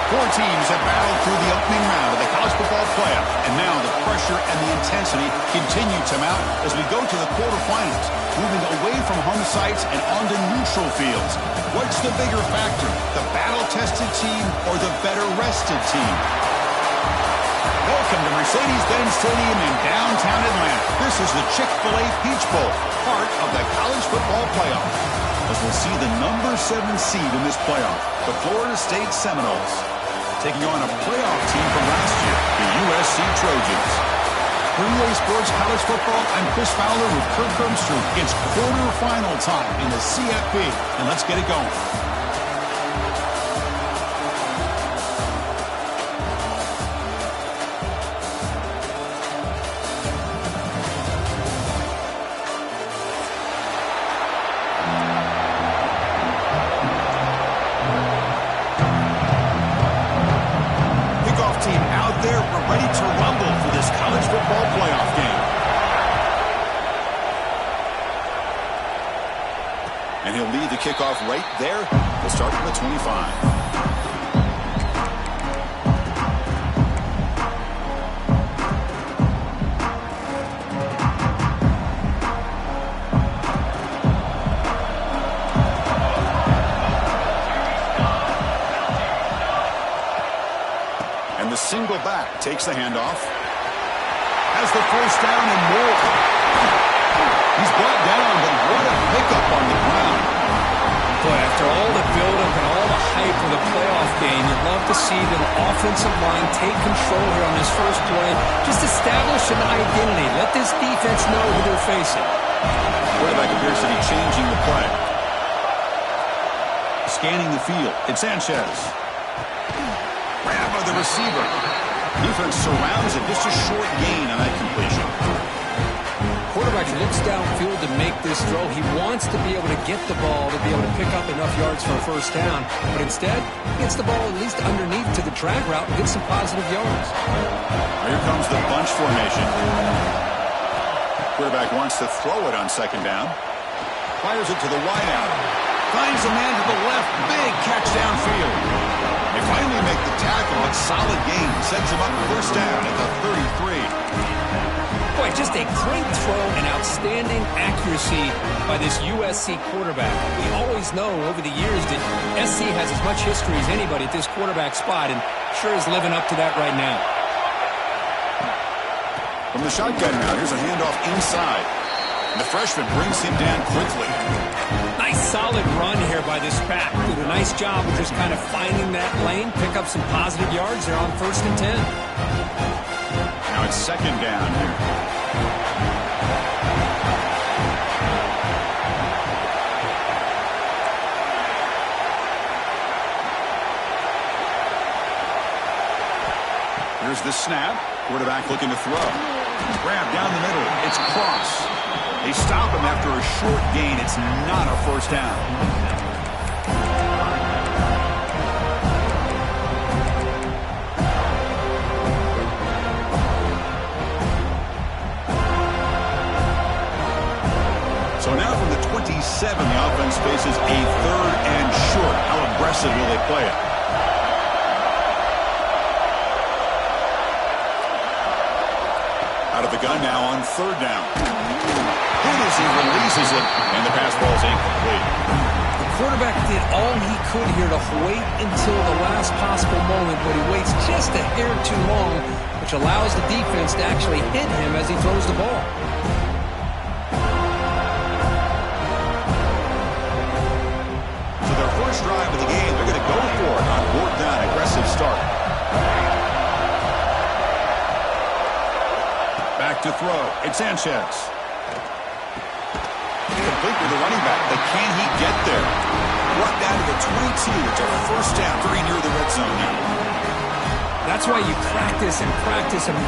Four teams have battled through the opening round of the college football playoff, and now the pressure and the intensity continue to mount as we go to the quarterfinals, moving away from home sites and onto neutral fields. What's the bigger factor, the battle-tested team or the better-rested team? Welcome to Mercedes-Benz Stadium in downtown Atlanta. This is the Chick-fil-A Peach Bowl, part of the college football playoff, as we'll see the number 7 seed in this playoff, the Florida State Seminoles, taking on a playoff team from last year, the USC Trojans. For EA Sports College Football, I'm Chris Fowler with Kirk Grimstreet. It's quarterfinal time in the CFP, and let's get it going. And he'll lead the kickoff right there. We'll start from the 25. And the single back takes the handoff. Has the first down and more. He's brought down, but what a pickup on the ground. Boy, after all the build-up and all the hype of the playoff game, you'd love to see the offensive line take control here on this first play. Just establish an identity. Let this defense know who they're facing. Quarterback appears to be changing the play. Scanning the field. It's Sanchez. Grab by the receiver. Defense surrounds it. Just a short gain on that completion. Quarterback looks downfield to make this throw. He wants to be able to get the ball to be able to pick up enough yards for a first down. But instead, he gets the ball at least underneath to the drag route and gets some positive yards. Here comes the bunch formation. Quarterback wants to throw it on second down. Fires it to the wideout. Finds a man to the left. Big catch downfield. They finally make the tackle, but solid gain sends him up first down at the 33. Boy, just a great throw and outstanding accuracy by this USC quarterback. We always know over the years that SC has as much history as anybody at this quarterback spot, and sure is living up to that right now. From the shotgun now, here's a handoff inside. And the freshman brings him down quickly. Nice solid run here by this back. Did a nice job of just kind of finding that lane, pick up some positive yards there on 1st and 10. Now it's second down here. Here's the snap. Quarterback looking to throw. Grab down the middle. It's Cross. They stop him after a short gain. It's not a first down. 27, the offense faces a 3rd and short. How aggressive will they play it? Out of the gun now on 3rd down. Good as he releases it, and the pass ball is incomplete. The quarterback did all he could here to wait until the last possible moment, but he waits just a hair too long, which allows the defense to actually hit him as he throws the ball. So their first drive of the game, they're going to go for it on 4th down. Aggressive start. Back to throw. It's Sanchez. Complete with the running back, but can he get there? Brought down to the 22. It's a first down, very near the red zone now. That's why you practice and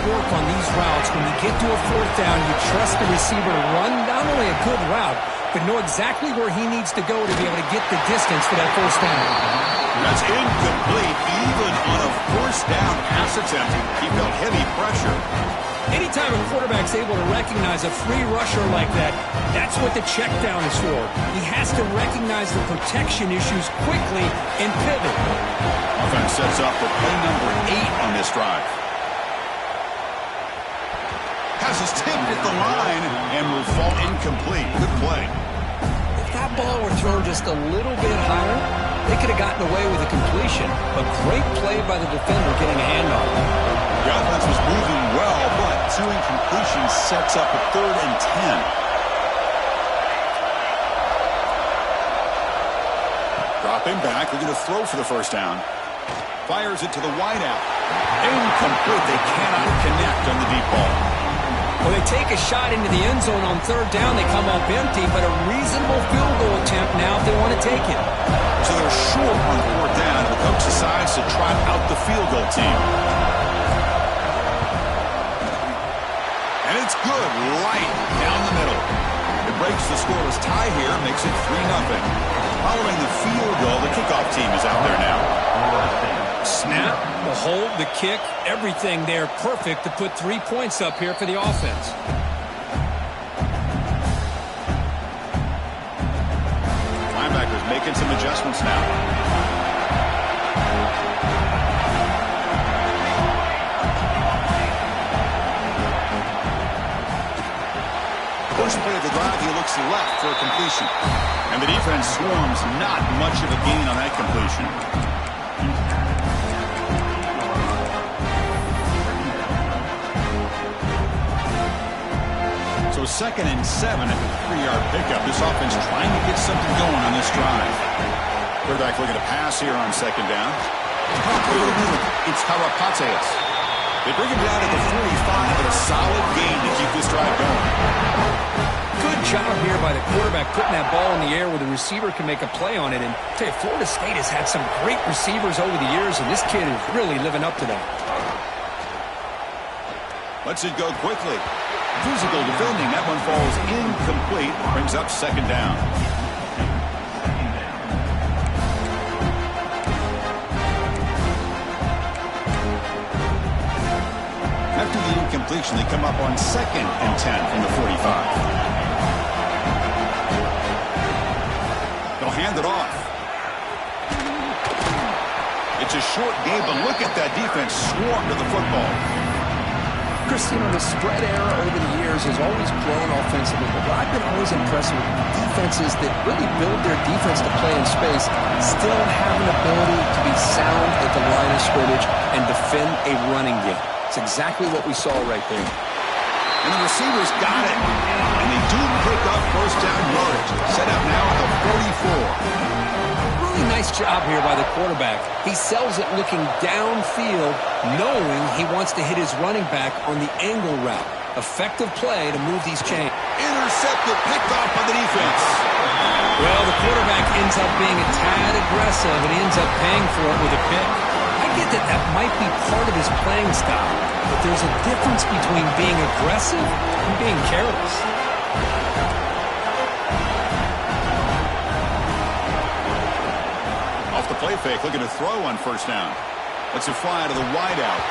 work on these routes. When you get to a 4th down, you trust the receiver to run not only a good route, but know exactly where he needs to go to be able to get the distance for that first down. That's incomplete. Even on a first down pass attempt, he felt heavy pressure. Anytime a quarterback's able to recognize a free rusher like that, that's what the check down is for. He has to recognize the protection issues quickly and pivot. Offense sets up for play number 8 on this drive. Pass is tipped at the line and will fall incomplete. Good play. If that ball were thrown just a little bit higher, they could have gotten away with a completion. A great play by the defender getting a handoff. The offense was moving well, but 2 incompletions sets up a 3rd and 10. Dropping back, they're going to throw for the first down. Fires it to the wideout. Incomplete. They cannot connect on the deep ball. Well, they take a shot into the end zone on 3rd down. They come up empty, but a reasonable field goal attempt now if they want to take it. So they're short on 4th down. The coach decides to trot out the field goal team. And it's good right down the middle. It breaks the scoreless tie here, makes it 3-0. Following the field goal, the kickoff team is out there now. Snap, the hold, the kick, everything there perfect to put 3 points up here for the offense. Linebackers making some adjustments now. First play of the drive, he looks left for a completion. And the defense swarms, not much of a gain on that completion. So 2nd and 7 at the 3-yard pickup. This offense trying to get something going on this drive. Quarterback looking to pass here on 2nd down. It's Ncaa25. They bring him down to the 45, but a solid gain to keep this drive going. Good job here by the quarterback putting that ball in the air where the receiver can make a play on it. And I tell you, Florida State has had some great receivers over the years, and this kid is really living up to that. Lets it go quickly. Physical defending. That one falls incomplete. Brings up 2nd down. After the incompletion, they come up on 2nd and 10 from the 45. They'll hand it off. It's a short game, but look at that defense swarm to the football. Christine, the spread era over the years has always grown offensively, but I've been always impressed with defenses that really build their defense to play in space, still have an ability to be sound at the line of scrimmage and defend a running game. It's exactly what we saw right there. And the receivers got it. And they do pick up first down yardage. Set up now at the 44. Really nice job here by the quarterback. He sells it looking downfield, knowing he wants to hit his running back on the angle route. Effective play to move these chains. Intercepted, picked off by the defense. Well, the quarterback ends up being a tad aggressive, and he ends up paying for it with a pick. I get that that might be part of his playing style, but there's a difference between being aggressive and being careless. Off the play fake, looking to throw on first down. Lets it fly to the wideout.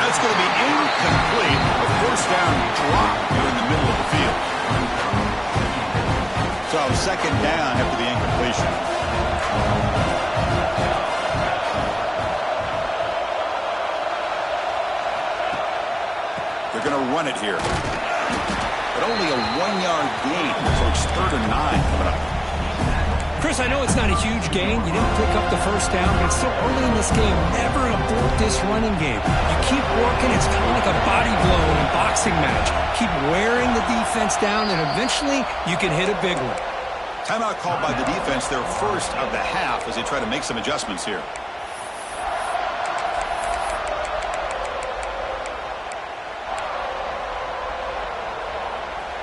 That's going to be incomplete. A first down drop here in the middle of the field. So second down after the incompletion. They're going to run it here. But only a 1-yard gain. So it's 3rd and 9 coming up. Chris, I know it's not a huge gain. You didn't pick up the first down, but it's still early in this game. Never abort this running game. You keep working. It's kind of like a body blow in a boxing match. Keep wearing the defense down, and eventually you can hit a big one. Timeout called by the defense, their first of the half, as they try to make some adjustments here.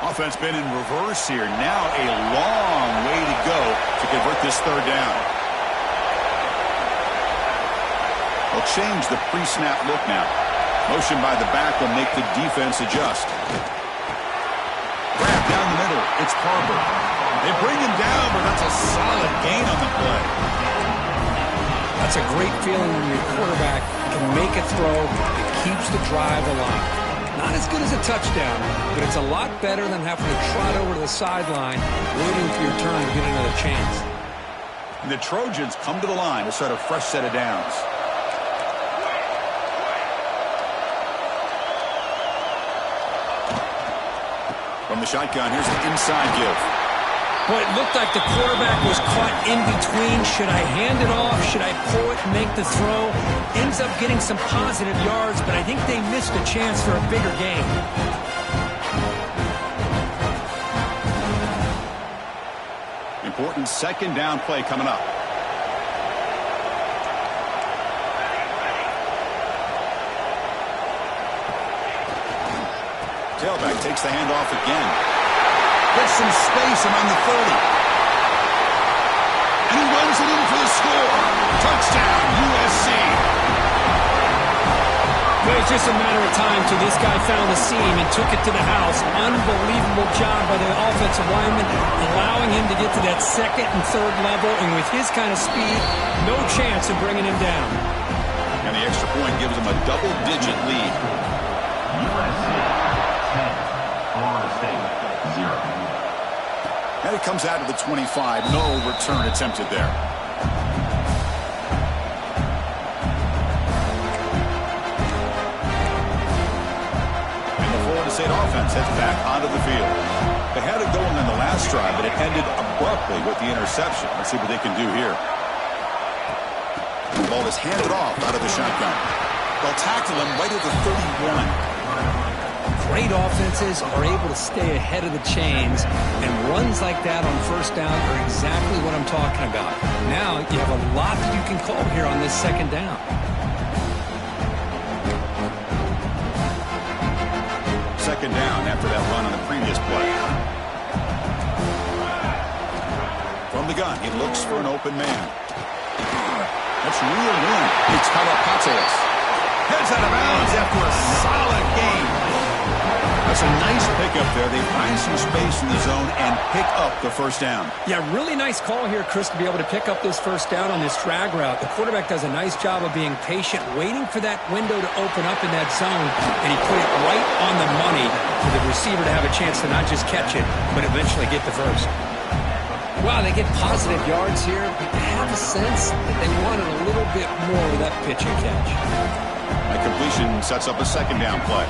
Offense been in reverse here. Now a long way to go to convert this 3rd down. They'll change the pre-snap look now. Motion by the back will make the defense adjust. Grab down the middle. It's Carver. They bring him down, but that's a solid gain on the play. That's a great feeling when your quarterback can make a throw that keeps the drive alive. Not as good as a touchdown, but it's a lot better than having to trot over to the sideline, waiting for your turn to get another chance. And the Trojans come to the line to start a fresh set of downs. From the shotgun, here's the inside give. Boy, it looked like the quarterback was caught in between. Should I hand it off? Should I pull it and make the throw? Ends up getting some positive yards, but I think they missed a chance for a bigger gain. Important second down play coming up. Tailback takes the handoff again. Gets some space around the 30. And he runs it in for the score. Touchdown, USC. Well, it's just a matter of time till this guy found the seam and took it to the house. Unbelievable job by the offensive lineman, allowing him to get to that 2nd and 3rd level. And with his kind of speed, no chance of bringing him down. And the extra point gives him a double-digit lead. USC 10, Florida State 0. And it comes out of the 25. No return attempted there. And the Florida State offense heads back onto the field. They had it going on the last drive, but it ended abruptly with the interception. Let's see what they can do here. The ball is handed off out of the shotgun. They'll tackle him right at the 31. Great offenses are able to stay ahead of the chains, and runs like that on first down are exactly what I'm talking about. Now you have a lot that you can call here on this second down. Second down after that run on the previous play. From the gun, he looks for an open man. That's reeled in. It's Ncaa25. Heads out of bounds after a solid game. That's a nice pickup there. They find some space in the zone and pick up the first down. Yeah, really nice call here, Chris, to be able to pick up this first down on this drag route. The quarterback does a nice job of being patient, waiting for that window to open up in that zone, and he put it right on the money for the receiver to have a chance to not just catch it, but eventually get the first. Wow, they get positive yards here, but I have a sense that they wanted a little bit more with that pitch and catch. That completion sets up a second down play.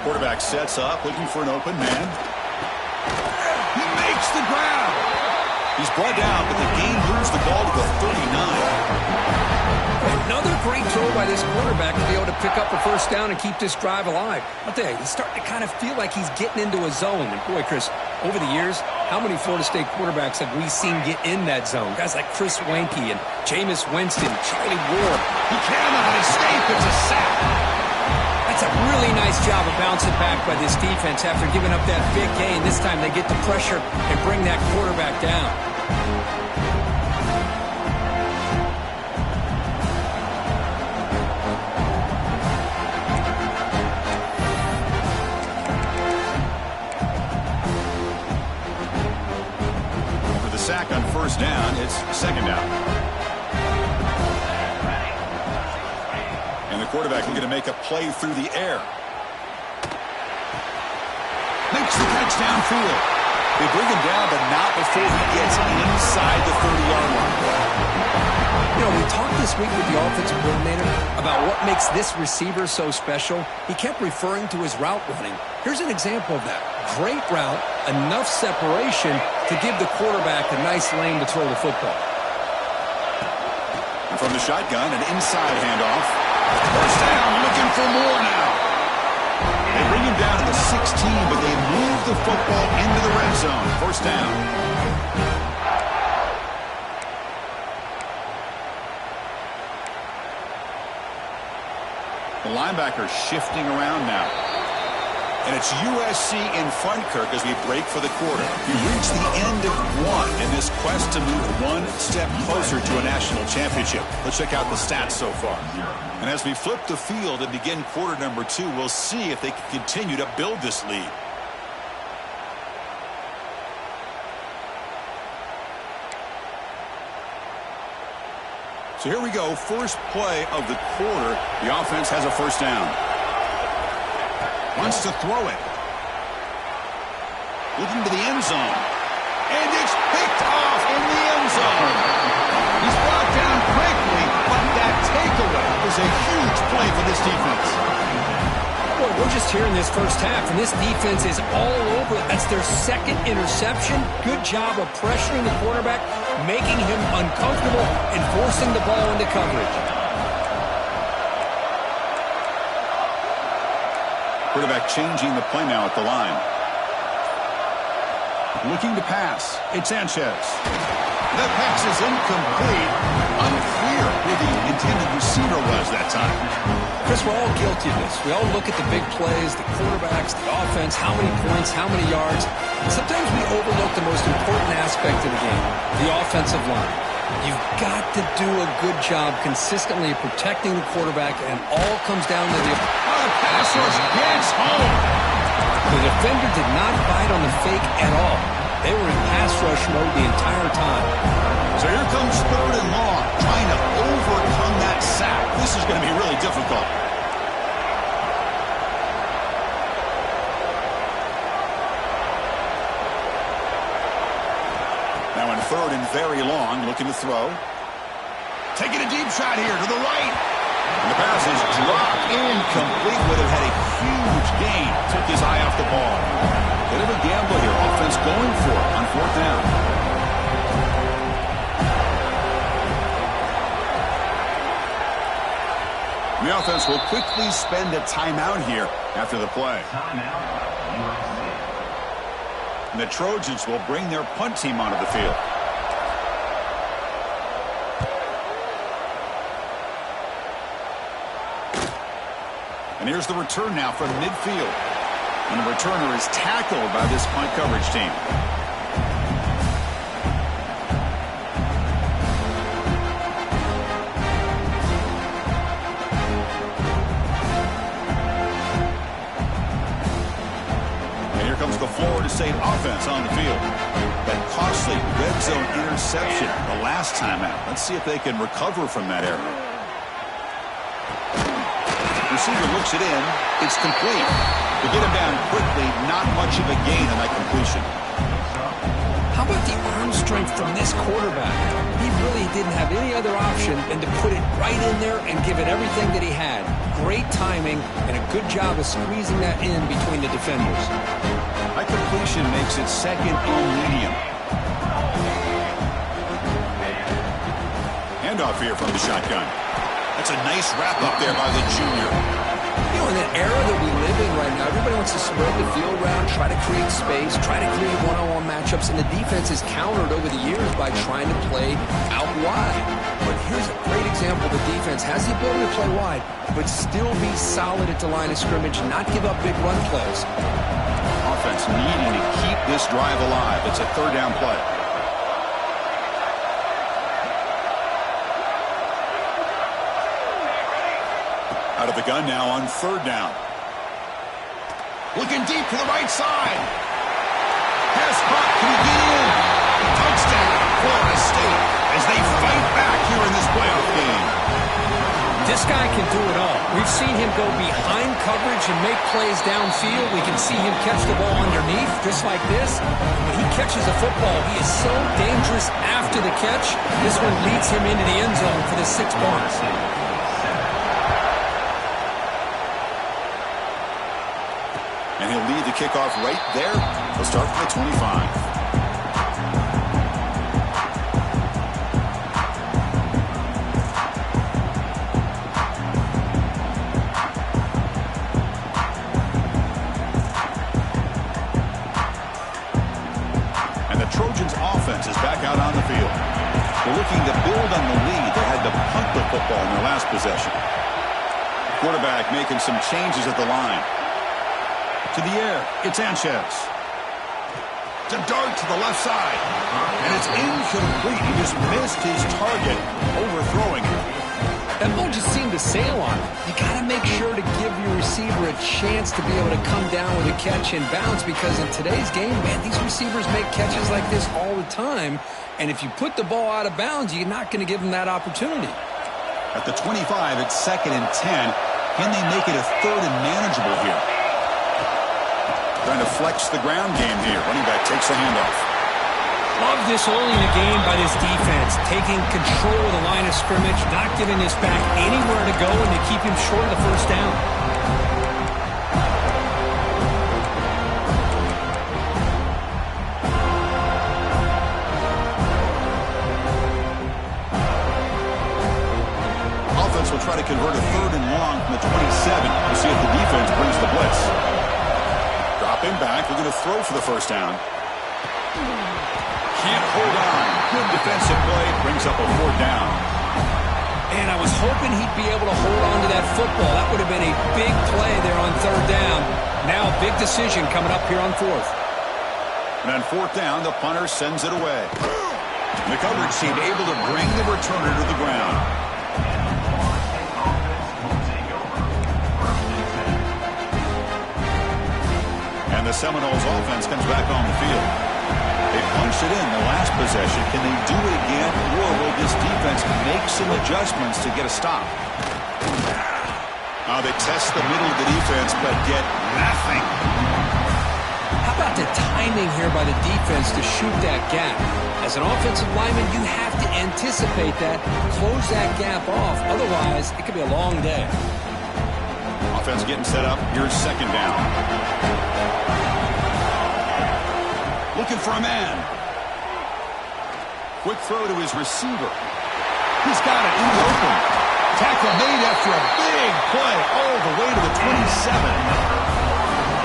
Quarterback sets up, looking for an open man. He makes the grab. He's brought down, but the game moves the ball to the 39. Another great throw by this quarterback to be able to pick up a first down and keep this drive alive. I'll tell you, he's starting to kind of feel like he's getting into a zone. And boy, Chris, over the years, how many Florida State quarterbacks have we seen get in that zone? Guys like Chris Weinke and Jameis Winston, Charlie Ward. He cannot escape. It's a sack. That's a really nice job of bouncing back by this defense after giving up that big gain. This time they get the pressure and bring that quarterback down. For the sack on first down, it's second down. And the quarterback looking to make a play through the air. Makes the catch downfield. They bring him down, but not before he gets inside the 30-yard line. You know, we talked this week with the offensive coordinator about what makes this receiver so special. He kept referring to his route running. Here's an example of that. Great route, enough separation to give the quarterback a nice lane to throw the football. And from the shotgun, an inside handoff. First down, looking for more now. They bring him down to the 16, but they move the football into the red zone. First down. The linebacker shifting around now. And it's USC in front, Kirk, as we break for the quarter. We reach the end of one in this quest to move one step closer to a national championship. Let's check out the stats so far. And as we flip the field and begin quarter number 2, we'll see if they can continue to build this lead. So here we go, first play of the quarter. The offense has a first down. Wants to throw it. Looking to the end zone. And it's picked off in the end zone. He's brought down quickly, but that takeaway is a huge play for this defense. Boy, we're just here in this first half, and this defense is all over. That's their second interception. Good job of pressuring the quarterback, making him uncomfortable, and forcing the ball into coverage. Quarterback changing the play now at the line. Looking to pass. It's Sanchez. That pass is incomplete. Unclear who the intended receiver was that time. Chris, we're all guilty of this. We all look at the big plays, the quarterbacks, the offense, how many points, how many yards. And sometimes we overlook the most important aspect of the game, the offensive line. You've got to do a good job consistently protecting the quarterback, and all comes down to the pass rush gets home. The defender did not bite on the fake at all. They were in pass rush mode the entire time. So here comes third and long, trying to overcome that sack. This is going to be really difficult. Now in third and very long, looking to throw. Taking a deep shot here to the right. And the pass is dropped incomplete. Would have had a huge gain. Took his eye off the ball. Bit of a gamble here. Offense going for it on fourth down. The offense will quickly spend a timeout here after the play. And the Trojans will bring their punt team onto the field. And here's the return now from midfield. And the returner is tackled by this punt coverage team. And here comes the Florida State offense on the field. That costly red zone interception the last time out. Let's see if they can recover from that error. Receiver looks it in. It's complete. To get him down quickly, not much of a gain on that completion. How about the arm strength from this quarterback? He really didn't have any other option than to put it right in there and give it everything that he had. Great timing and a good job of squeezing that in between the defenders. That completion makes it second on medium. Handoff here from the shotgun. That's a nice wrap up there by the junior. You know, in the era that we live in right now, everybody wants to spread the field around, try to create space, try to create one-on-one matchups, and the defense is countered over the years by trying to play out wide. But here's a great example. The defense has the ability to play wide, but still be solid at the line of scrimmage, not give up big run plays. Offense needing to keep this drive alive. It's a third down play. Out of the gun now on third down. Looking deep to the right side. Pass caught. Can he get in? Touchdown, Florida State, as they fight back here in this playoff game. This guy can do it all. We've seen him go behind coverage and make plays downfield. We can see him catch the ball underneath, just like this. When he catches a football, he is so dangerous after the catch. This one leads him into the end zone for the 6 points. And he'll lead the kickoff right there. He'll start from the 25. Trojans offense is back out on the field. They're looking to build on the lead. They had to punt the football in their last possession. Quarterback making some changes at the line. To the air, it's Ncaa25. It's a dart to the left side. And it's incomplete. He just missed his target, overthrowing it. That ball just seemed to sail on him. You got to make sure to give your receiver a chance to be able to come down with a catch and bounce, because in today's game, man, these receivers make catches like this all the time. And if you put the ball out of bounds, you're not going to give them that opportunity. At the 25, it's 2nd and 10. Can they make it a 3rd and manageable here? Trying to flex the ground game here. Running back takes the handoff. Love this early in the game by this defense, taking control of the line of scrimmage, not giving this back anywhere to go, and to keep him short of the first down. Offense will try to convert a 3rd and long from the 27. We'll see if the defense brings the blitz. Dropping back, they're going to throw for the first down. Can't hold on. Good defensive play. Brings up a 4th down. And I was hoping he'd be able to hold on to that football. That would have been a big play there on 3rd down. Now a big decision coming up here on 4th. And on 4th down, the punter sends it away. The coverage team able to bring the returner to the ground. And the Seminoles offense comes back on the field. They punched it in the last possession. Can they do it again, or will this defense make some adjustments to get a stop? They test the middle of the defense, but get nothing. How about the timing here by the defense to shoot that gap? As an offensive lineman, you have to anticipate that, close that gap off. Otherwise, it could be a long day. Offense getting set up. Here's 2nd down. Looking for a man. Quick throw to his receiver. He's got it in the open. Tackle made after a big play all the way to the 27.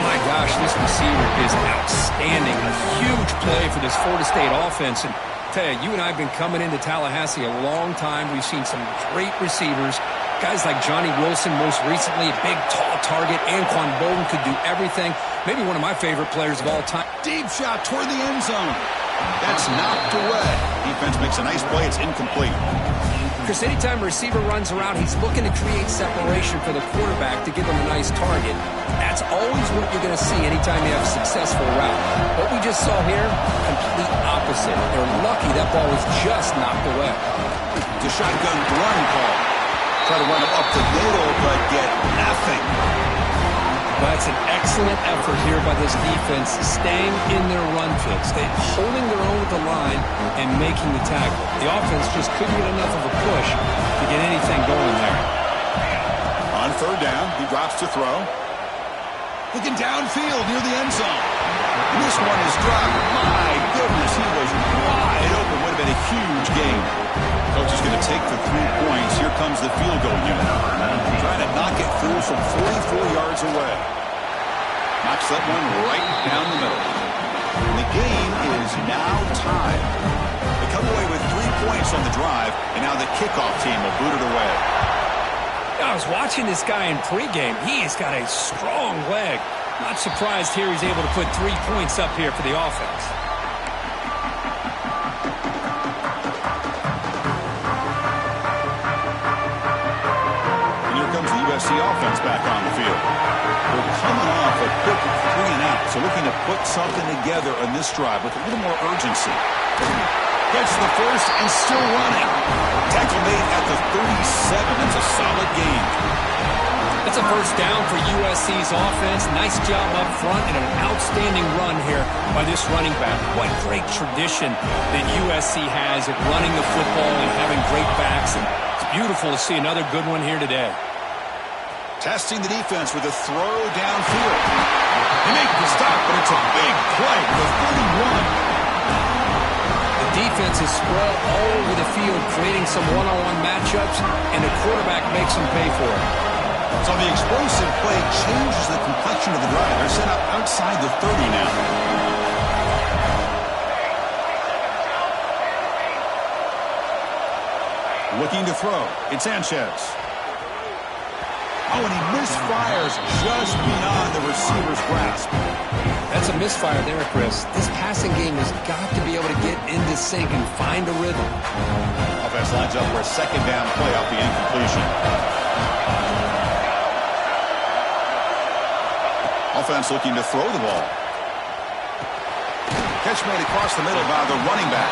My gosh, this receiver is outstanding. A huge play for this Florida State offense. And tell you, you and I have been coming into Tallahassee a long time. We've seen some great receivers. Guys like Johnny Wilson, most recently, a big, tall target. Anquan Bolden could do everything. Maybe one of my favorite players of all time. Deep shot toward the end zone. That's knocked away. Defense makes a nice play. It's incomplete. Chris, anytime a receiver runs around, he's looking to create separation for the quarterback to give him a nice target. That's always what you're going to see anytime you have a successful route. What we just saw here, complete opposite. They're lucky that ball was just knocked away. It's a shotgun run call. Try to run it up the middle, but get nothing. That's an excellent effort here by this defense, staying in their run fits. They're holding their own with the line and making the tackle. The offense just couldn't get enough of a push to get anything going there. On 3rd down, he drops to throw. Looking downfield near the end zone. And this one is dropped. My goodness, he was wide open. Would have been a huge game. Coach is going to take the 3 points. Here comes the field goal unit. Trying to knock it through from 44 yards away. Knocks that one right down the middle. And the game is now tied. They come away with 3 points on the drive, and now the kickoff team will boot it away. I was watching this guy in pregame. He has got a strong leg. Not surprised here he's able to put 3 points up here for the offense. And here comes the USC offense back on the field. They're coming off a quick 3 and out, so looking to put something together on this drive with a little more urgency. Gets the first and still running. Tackle made at the 37. It's a solid gain. That's a first down for USC's offense. Nice job up front and an outstanding run here by this running back. What great tradition that USC has of running the football and having great backs. And it's beautiful to see another good one here today. Testing the defense with a throw downfield. They make the stop, but it's a big play with a 31. The defense is spread all over the field, creating some one-on-one matchups, and the quarterback makes them pay for it. So the explosive play changes the complexion of the drive. They're set up outside the 30 now. Looking to throw. It's Sanchez. Oh, and he misfires just beyond the receiver's grasp. That's a misfire there, Chris. This passing game has got to be able to get into sync and find a rhythm. Offense lines up for a second down play off the incompletion. Offense looking to throw the ball. Catch made across the middle by the running back.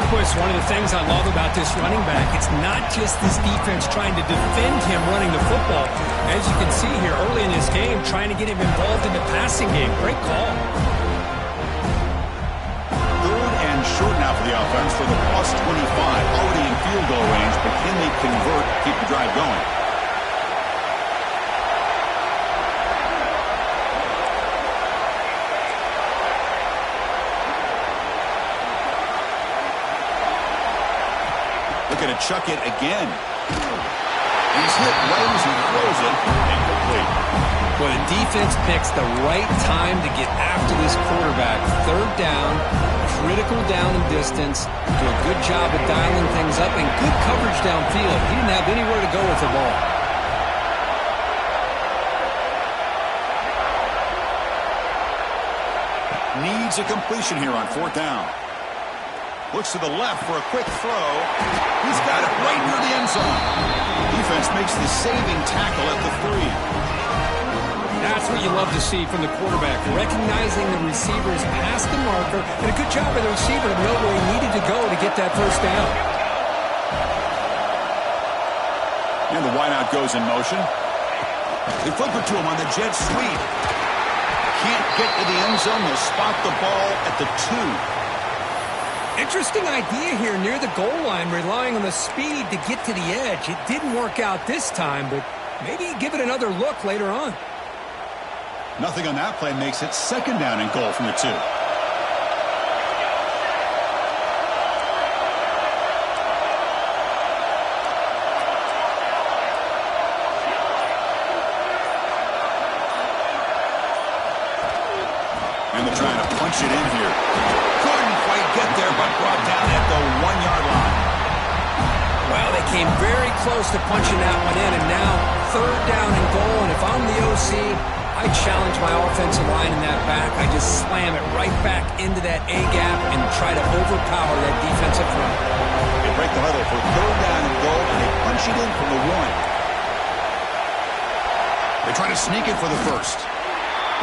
Chris, one of the things I love about this running back, it's not just this defense trying to defend him running the football. As you can see here early in this game, trying to get him involved in the passing game. Great call. Third and short now for the offense for the plus 25. Already in field goal range, but can they convert, keep the drive going? Looking to chuck it again. He's hit right as he throws it. Incomplete. Well, the defense picks the right time to get after this quarterback. Third down, critical down and distance. Do a good job of dialing things up and good coverage downfield. He didn't have anywhere to go with the ball. Needs a completion here on fourth down. Looks to the left for a quick throw. He's got it right near the end zone. Defense makes the saving tackle at the 3. That's what you love to see from the quarterback. Recognizing the receiver's past the marker, and a good job by the receiver to know where he needed to go to get that first down. And the wideout goes in motion. They flip it to him on the jet sweep. Can't get to the end zone. They'll spot the ball at the 2. Interesting idea here near the goal line, relying on the speed to get to the edge. It didn't work out this time, but maybe give it another look later on. Nothing on that play makes it second down and goal from the 2. And they're trying to punch it in here. Couldn't quite get there, but brought down at the 1-yard line. Well, they came very close to punching that one in, and now third down and goal. And if I'm the OC, I challenge my offensive line in that back. I just slam it right back into that A-gap and try to overpower that defensive front. They break the huddle for third down and goal, and they punch it in from the 1. They try to sneak it for the first.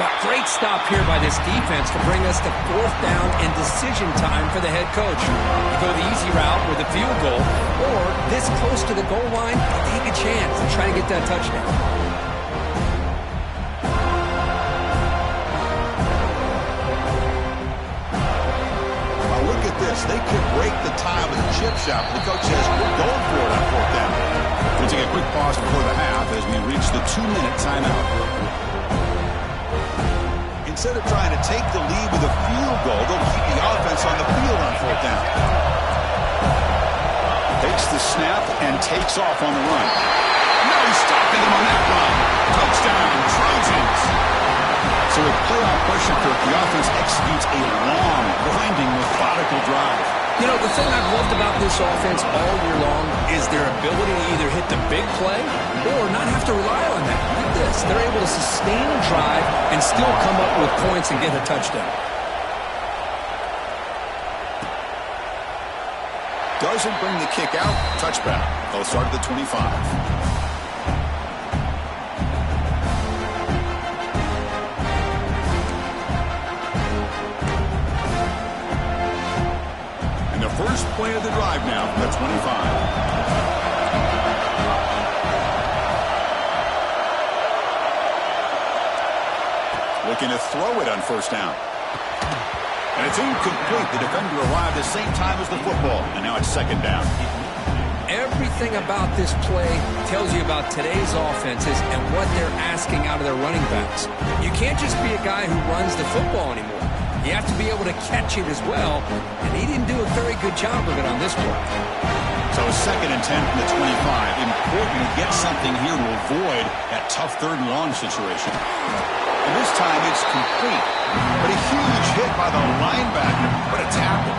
Well, great stop here by this defense to bring us to fourth down and decision time for the head coach. You go the easy route with a field goal, or this close to the goal line, take a chance and try to get that touchdown. Well, look at this. They could break the tie with a chip shot. The coach says, we're going for it on fourth down. We'll take a quick pause before the half as we reach the 2-minute timeout. Instead of trying to take the lead with a field goal, they'll keep the offense on the field on fourth down. Takes the snap and takes off on the run. No, he's stopping them on that run. Touchdown, Trojans. So with playoff pressure, Kirk, the offense executes a long, grinding, methodical drive. You know, the thing I've loved about this offense all year long is their ability to either hit the big play or not have to rely on that. Look at this. They're able to sustain a drive and still come up with points and get a touchdown. Doesn't bring the kick out. Touchback. They'll start at the 25. first play of the drive now from the 25. Looking to throw it on first down. And it's incomplete. The defender arrived at the same time as the football. And now it's second down. Everything about this play tells you about today's offenses and what they're asking out of their running backs. You can't just be a guy who runs the football anymore. You have to be able to catch it as well, and he didn't do a very good job of it on this play. So second and 10 from the 25. Important to get something here to avoid that tough third and long situation. And this time it's complete. But a huge hit by the linebacker. What a tackle.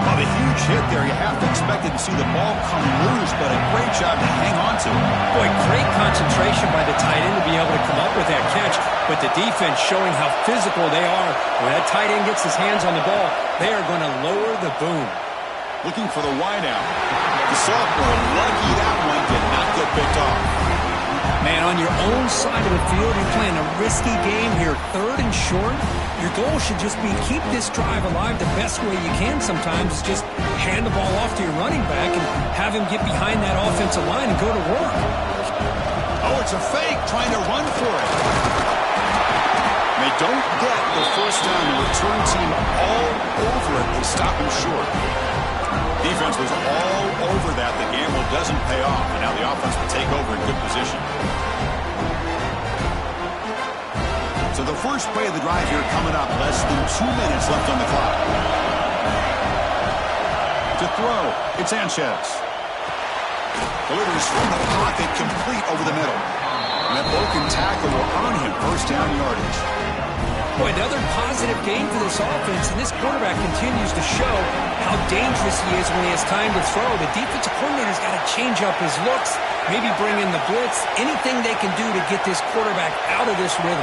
Well, the huge hit there, you have to expect to see the ball come loose, but a great job to hang on to it. Boy, great concentration by the tight end to be able to come up with that catch, but the defense showing how physical they are. When that tight end gets his hands on the ball, they are going to lower the boom. Looking for the wideout. The sophomore, lucky that one did not get picked off. Man, on your own side of the field, you're playing a risky game here, third and short. Your goal should just be keep this drive alive the best way you can sometimes is just hand the ball off to your running back and have him get behind that offensive line and go to work. Oh, it's a fake, trying to run for it. They don't get the first down. The return team all over it. They stop him short. Defense was all over that. The gamble doesn't pay off, and now the offense will take over in good position. So the first play of the drive here coming up. Less than 2 minutes left on the clock. To throw, it's Sanchez. Delivers from the pocket, complete over the middle. And that broken tackle will earn him first down yardage. Boy, another positive game for this offense, and this quarterback continues to show how dangerous he is when he has time to throw. The defensive coordinator's got to change up his looks, maybe bring in the blitz, anything they can do to get this quarterback out of this rhythm.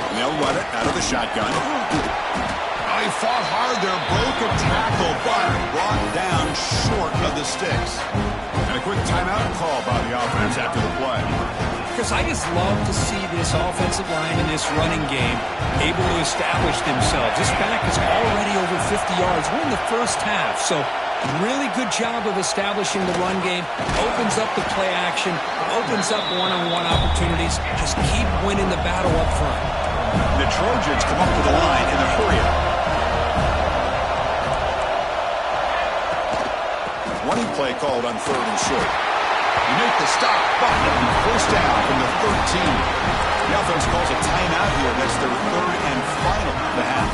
And they'll run it out of the shotgun. He fought hard there, broke a tackle, but brought down short of the sticks. And a quick timeout call by the offense after the play. Because I just love to see this offensive line in this running game able to establish themselves. This back is already over 50 yards. We're in the first half, so really good job of establishing the run game. Opens up the play action, opens up one-on-one opportunities. Just keep winning the battle up front. The Trojans come up to the line in a hurry-up. Running play called on third and short. You make the stop, but first down from the 13. The offense calls a timeout here. That's their third and final of the half.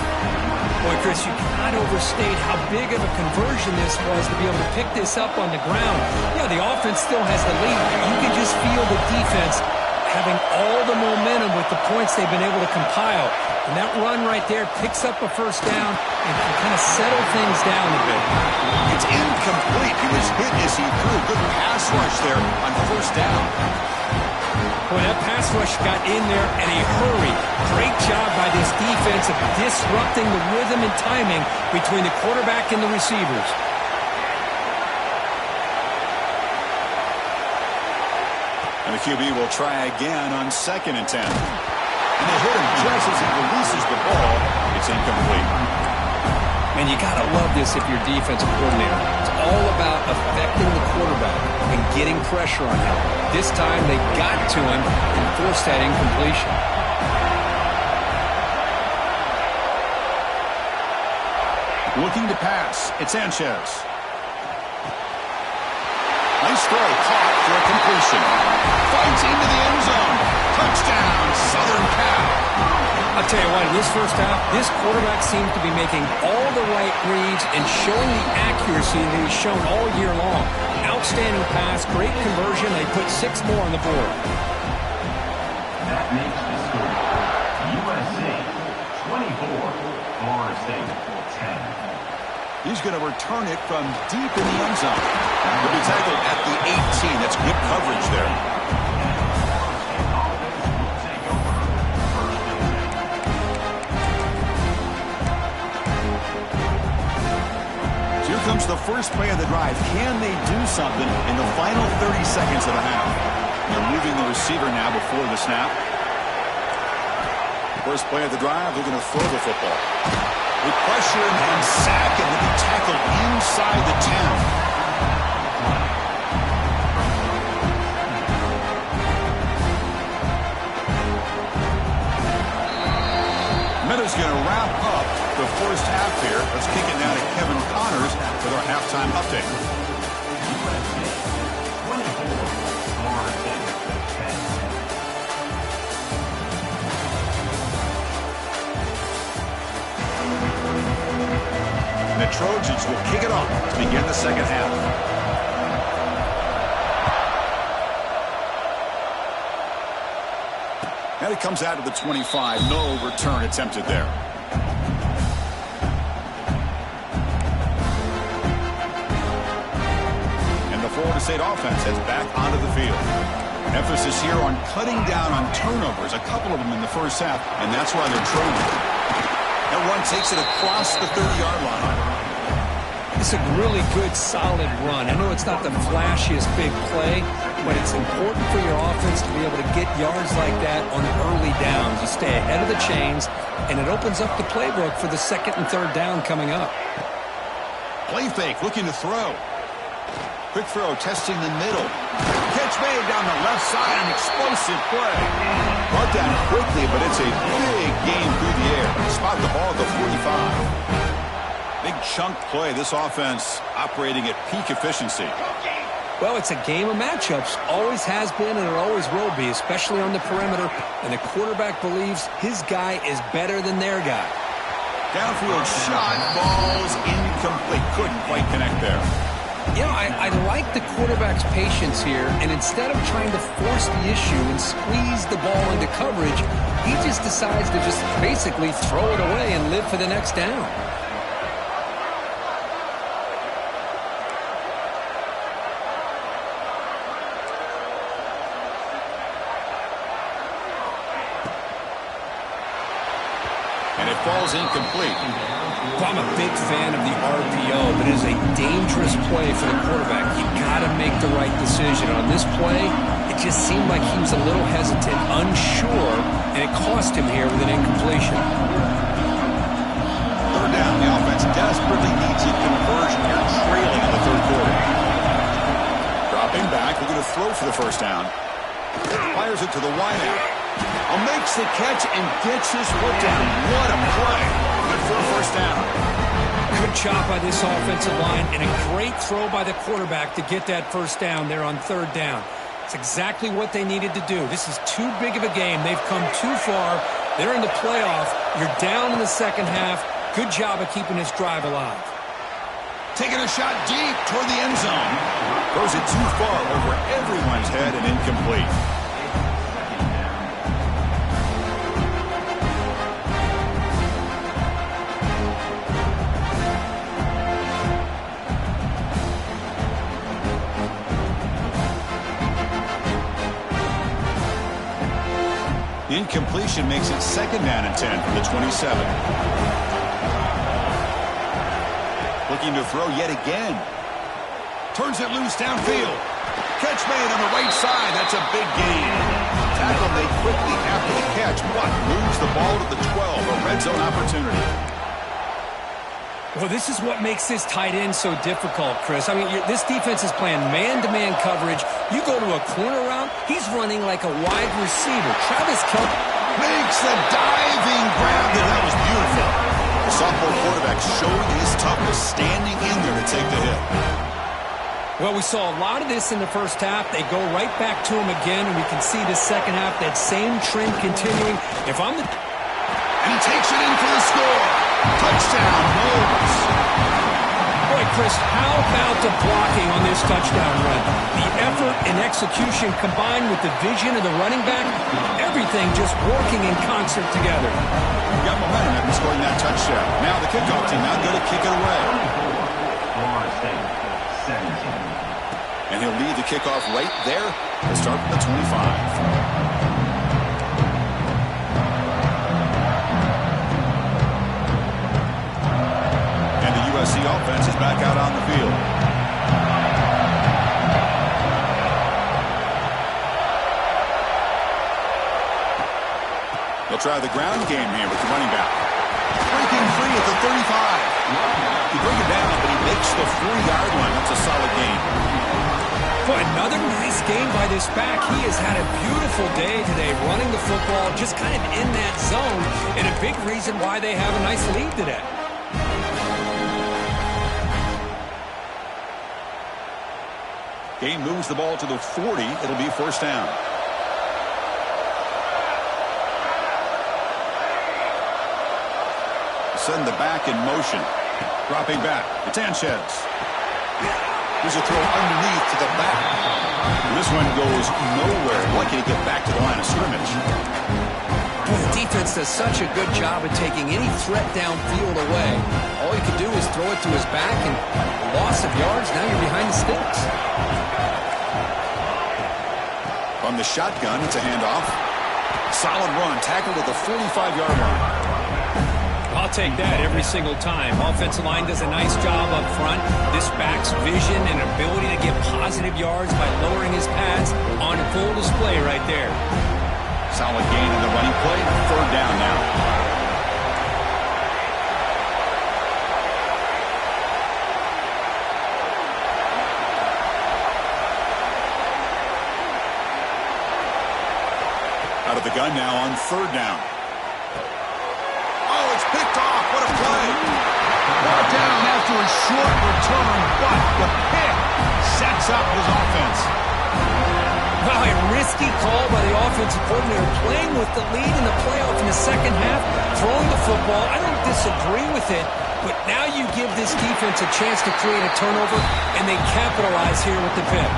Boy, Chris, you cannot overstate how big of a conversion this was to be able to pick this up on the ground. Yeah, the offense still has the lead. You can just feel the defense having all the momentum with the points they've been able to compile. And that run right there picks up a first down and can kind of settle things down a bit. It's incomplete. He was hit as he threw. Good pass rush there on first down. Boy, that pass rush got in there in a hurry. Great job by this defense of disrupting the rhythm and timing between the quarterback and the receivers. And the QB will try again on second and 10. And they hit him just as he releases the ball. It's incomplete. Man, you got to love this if you're defensive coordinator. It's all about affecting the quarterback and getting pressure on him. This time they got to him and forced that incompletion. Looking to pass. It's Sanchez. Nice throw, caught for a completion. Fights into the end zone. Touchdown, Southern Cal. I'll tell you what, in this first half, this quarterback seems to be making all the right reads and showing the accuracy that he's shown all year long. Outstanding pass, great conversion. They put 6 more on the board. That makes the score USC 24, Florida State 10. He's going to return it from deep in the end zone. He'll be tackled at the 18. That's good coverage there. So here comes the first play of the drive. Can they do something in the final 30 seconds of the half? moving the receiver now before the snap. First play of the drive, they're going to throw the football. With pressure and sack, and will be tackled inside the 10. Minutes going to wrap up the first half here. Let's kick it now to Kevin Connors with our halftime update. And the Trojans will kick it off to begin the second half. And it comes out of the 25. No return attempted there. And the Florida State offense heads back onto the field. Emphasis here on cutting down on turnovers, a couple of them in the first half, and that's why they're trailing. That run takes it across the 30-yard line. It's a really good, solid run. I know it's not the flashiest big play, but it's important for your offense to be able to get yards like that on early downs. You stay ahead of the chains, and it opens up the playbook for the second and third down coming up. Play fake, looking to throw. Quick throw, testing the middle. Catch made down the left side, an explosive play. Brought down quickly, but it's a big game through the air. Spot the ball at the 45. Big chunk play. This offense operating at peak efficiency. Well, it's a game of matchups. Always has been and it always will be, especially on the perimeter. And the quarterback believes his guy is better than their guy. Downfield shot, falls incomplete. Couldn't quite connect there. You know, I like the quarterback's patience here, and instead of trying to force the issue and squeeze the ball into coverage, he just decides to just basically throw it away and live for the next down. Falls incomplete. Well, I'm a big fan of the RPO, but it is a dangerous play for the quarterback. You've got to make the right decision. On this play, it just seemed like he was a little hesitant, unsure, and it cost him here with an incompletion. Third down, the offense desperately needs a conversion here, trailing in the third quarter. Dropping back, they're going to throw for the first down. Fires it to the wideout. Makes the catch and gets his foot down. What a play. Good for a first down. Good job by this offensive line and a great throw by the quarterback to get that first down there on third down. It's exactly what they needed to do. This is too big of a game. They've come too far. They're in the playoff. You're down in the second half. Good job of keeping this drive alive. Taking a shot deep toward the end zone. Throws it too far over everyone's head and incomplete. The incompletion makes it second down and 10 from the 27. Looking to throw yet again. Turns it loose downfield. Catch made on the right side. That's a big gain. Tackle made quickly after the catch, but moves the ball to the 12. A red zone opportunity. Well, this is what makes this tight end so difficult, Chris. I mean, this defense is playing man-to-man coverage. You go to a corner route, he's running like a wide receiver. Travis Kelce makes the diving grab. That was beautiful. The sophomore quarterback showed his toughness standing in there to take the hit. Well, we saw a lot of this in the first half. They go right back to him again, and we can see the second half, that same trend continuing. And he takes it in for the score. Touchdown, Wolves. Boy, Chris, how about the blocking on this touchdown run? The effort and execution combined with the vision of the running back, everything just working in concert together. Got momentum after scoring that touchdown. Now the kickoff team out going to kick it away. And he'll lead the kickoff right there to start from the 25. USC offense is back out on the field. They'll try the ground game here with the running back. Breaking free at the 35. He bring it down, but he makes the 4-yard line. That's a solid gain. Boy, another nice game by this back. He has had a beautiful day today running the football, just kind of in that zone, and a big reason why they have a nice lead today. Game moves the ball to the 40. It'll be first down. Send the back in motion. Dropping back. It's Ncaa25. Here's a throw underneath to the back. This one goes nowhere. Lucky to get back to the line of scrimmage. The defense does such a good job of taking any threat downfield away. All you can do is throw it to his back, and loss of yards, now you're behind the sticks. From the shotgun, it's a handoff. Solid run, tackled at the 45-yard line. I'll take that every single time. Offensive line does a nice job up front. This back's vision and ability to get positive yards by lowering his pads on full display right there. Solid gain in the running play. Third down now. Out of the gun now on third down. Oh, it's picked off. What a play. Brought down after a short return, but the pick sets up his offense. Wow, a risky call by the offensive coordinator, playing with the lead in the playoff in the second half, throwing the football. I don't disagree with it, but now you give this defense a chance to create a turnover, and they capitalize here with the pick.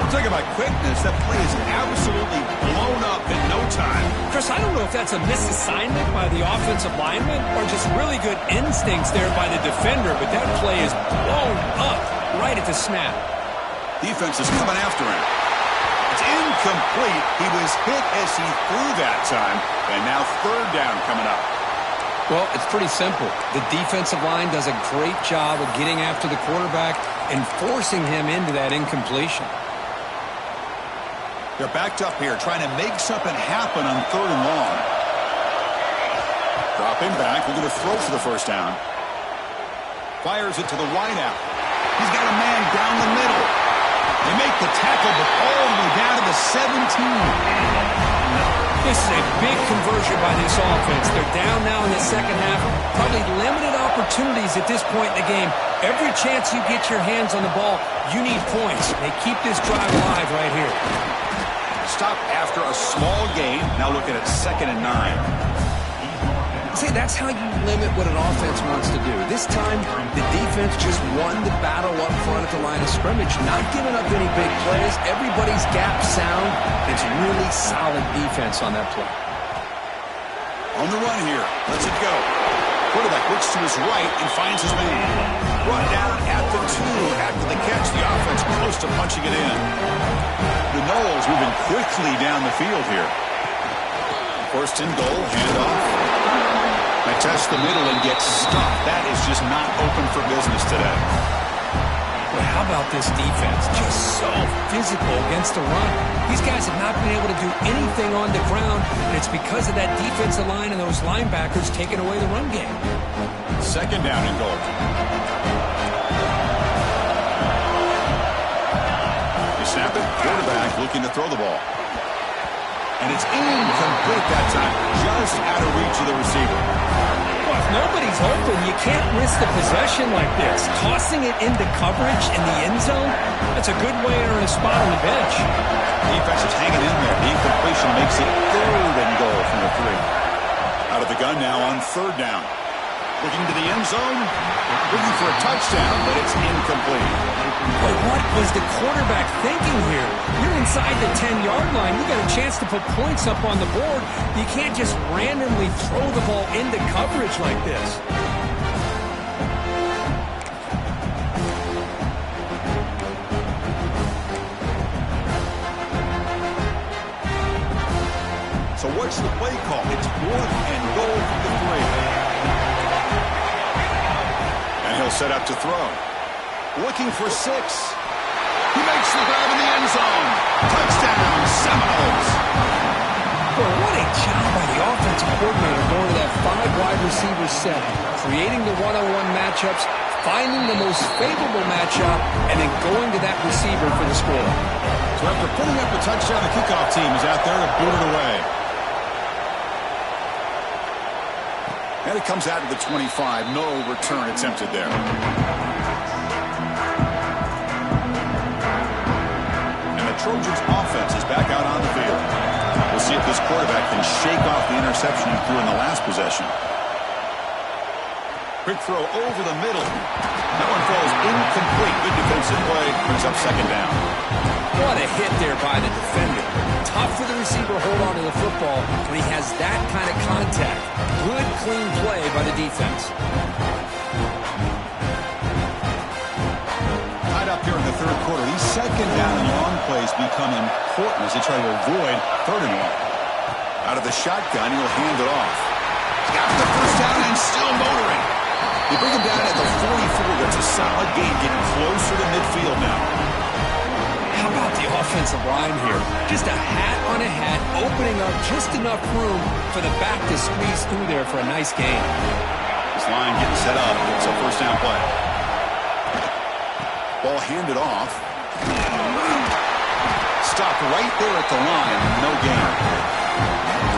Talk about quickness. That play is absolutely blown up in no time. Chris, I don't know if that's a misassignment by the offensive lineman or just really good instincts there by the defender, but that play is blown up right at the snap. Defense is coming after him. It's incomplete. He was hit as he threw that time, and now third down coming up. Well, it's pretty simple. The defensive line does a great job of getting after the quarterback and forcing him into that incompletion. They're backed up here, trying to make something happen on third and long. Dropping back, looking to throw for the first down. Fires it to the wideout. He's got a man down the middle. They make the tackle, but all the way down to the 17. This is a big conversion by this offense. They're down now in the second half. Probably limited opportunities at this point in the game. Every chance you get your hands on the ball, you need points. They keep this drive alive right here. Stop after a small gain. Now looking at 2nd and 9. See, that's how you limit what an offense wants to do. This time, the defense just won the battle up front at the line of scrimmage, not giving up any big plays. Everybody's gap sound. It's really solid defense on that play. On the run here. Let's it go. Quarterback looks to his right and finds his man. Brought down at the 2 after the catch. The offense close to punching it in. The Knowles moving quickly down the field here. First and goal, handoff. They test the middle and get stuffed. That is just not open for business today. Well, how about this defense? Just so physical against the run. These guys have not been able to do anything on the ground, and it's because of that defensive line and those linebackers taking away the run game. Second down and goal. Snap it, quarterback looking to throw the ball. And it's incomplete that time, just out of reach of the receiver. Well, if nobody's open, you can't risk the possession like this. Tossing it into coverage in the end zone, that's a good way to earn a spot on the bench. Defense is hanging in there. The incompletion makes it third and goal from the 3. Out of the gun now on third down. Looking to the end zone, looking for a touchdown, but it's incomplete. But what was the quarterback thinking here? You're inside the 10-yard line. You got a chance to put points up on the board. You can't just randomly throw the ball into coverage like this. So what's the play call? It's 4th and goal from the 3. And he'll set up to throw. Looking for 6. He makes the grab in the end zone. Touchdown, Seminoles. Well, what a set, creating the one-on-one matchups, finding the most favorable matchup, and then going to that receiver for the score. So after putting up a touchdown, the kickoff team is out there to boot it away. And it comes out to the 25. No return attempted there. And the Trojans' offense is back out on the field. We'll see if this quarterback can shake off the interception he threw in the last possession. Quick throw over the middle. That one falls incomplete. Good defensive play. Brings up second down. What a hit there by the defender. Tough for the receiver to hold on to the football when he has that kind of contact. Good, clean play by the defense. Tied up here in the third quarter. These second down and long plays become important as they try to avoid third and long. Out of the shotgun, he'll hand it off. Got the first down and still motoring. They bring him down at the 44. That's a solid gain, getting closer to midfield now. How about the offensive line here? Just a hat on a hat, opening up just enough room for the back to squeeze through there for a nice gain. This line getting set up. It's a first down play. Ball handed off. Stopped right there at the line. No gain.